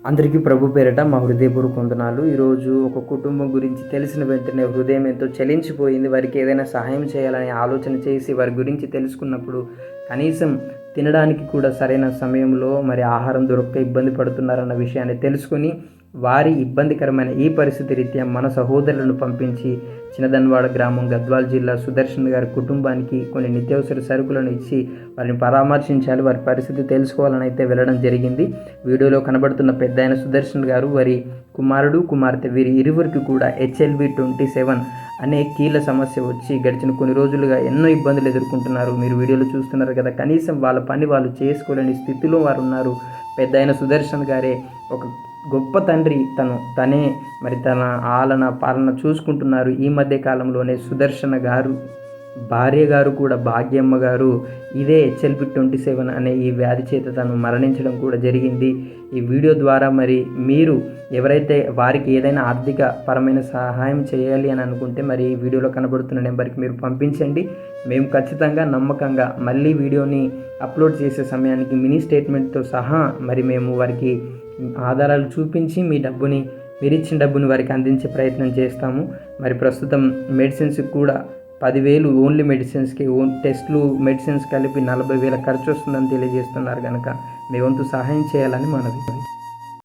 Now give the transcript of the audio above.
అందరికీ ప్రభు పేరిట మా హృదయపూర్వక వందనాలు. ఈరోజు ఒక కుటుంబం గురించి తెలిసిన వెంటనే హృదయం ఎంతో చలించిపోయింది. వారికి ఏదైనా సహాయం చేయాలని ఆలోచన చేసి వారి గురించి తెలుసుకున్నప్పుడు కనీసం తినడానికి కూడా సరైన సమయంలో మరి ఆహారం దొరక్క ఇబ్బంది పడుతున్నారన్న విషయాన్ని తెలుసుకొని వారి ఇబ్బందికరమైన ఈ పరిస్థితి రీత్యా మన సహోదరులను పంపించి చిన్నదన్వాడ గ్రామం గద్వాల్ జిల్లా సుదర్శన్ గారి కుటుంబానికి కొన్ని నిత్యావసర సరుకులను ఇచ్చి వారిని పరామర్శించాలి, వారి పరిస్థితి తెలుసుకోవాలని అయితే వెళ్ళడం జరిగింది. వీడియోలో కనబడుతున్న పెద్దాయన సుదర్శన్ గారు, వారి కుమారుడు కుమార్తె వీరి ఇరువురికి కూడా HLV-27 అనే కీళ్ళ సమస్య వచ్చి గడిచిన కొన్ని రోజులుగా ఎన్నో ఇబ్బందులు ఎదుర్కొంటున్నారు. మీరు వీడియోలో చూస్తున్నారు కదా, కనీసం వాళ్ళ పని వాళ్ళు చేసుకోలేని స్థితిలో వారు ఉన్నారు. పెద్దాయన సుదర్శన్ గారే ఒక గొప్ప తండ్రి, తనే మరి తన ఆలన పాలన చూసుకుంటున్నారు. ఈ మధ్య కాలంలోనే సుదర్శన గారు భార్య గారు కూడా భాగ్యమ్మ గారు ఇదే HLV-27 అనే ఈ వ్యాధి చేత తను మరణించడం కూడా జరిగింది. ఈ వీడియో ద్వారా మరి మీరు ఎవరైతే వారికి ఏదైనా ఆర్థిక పరమైన సహాయం చేయాలి అని అనుకుంటే మరి ఈ వీడియోలో కనబడుతున్న నెంబర్కి మీరు పంపించండి. మేము ఖచ్చితంగా నమ్మకంగా మళ్ళీ వీడియోని అప్లోడ్ చేసే సమయానికి మినీ స్టేట్మెంట్తో సహా మరి మేము వారికి ఆధారాలు చూపించి మీరు ఇచ్చిన డబ్బుని వారికి అందించే ప్రయత్నం చేస్తాము. మరి ప్రస్తుతం మెడిసిన్స్కి కూడా 10,000 ఓన్లీ మెడిసిన్స్కి, టెస్ట్లు మెడిసిన్స్ కలిపి 40,000 ఖర్చు వస్తుందని తెలియజేస్తున్నారు. కనుక మీ వంతు సహాయం చేయాలని మనవి.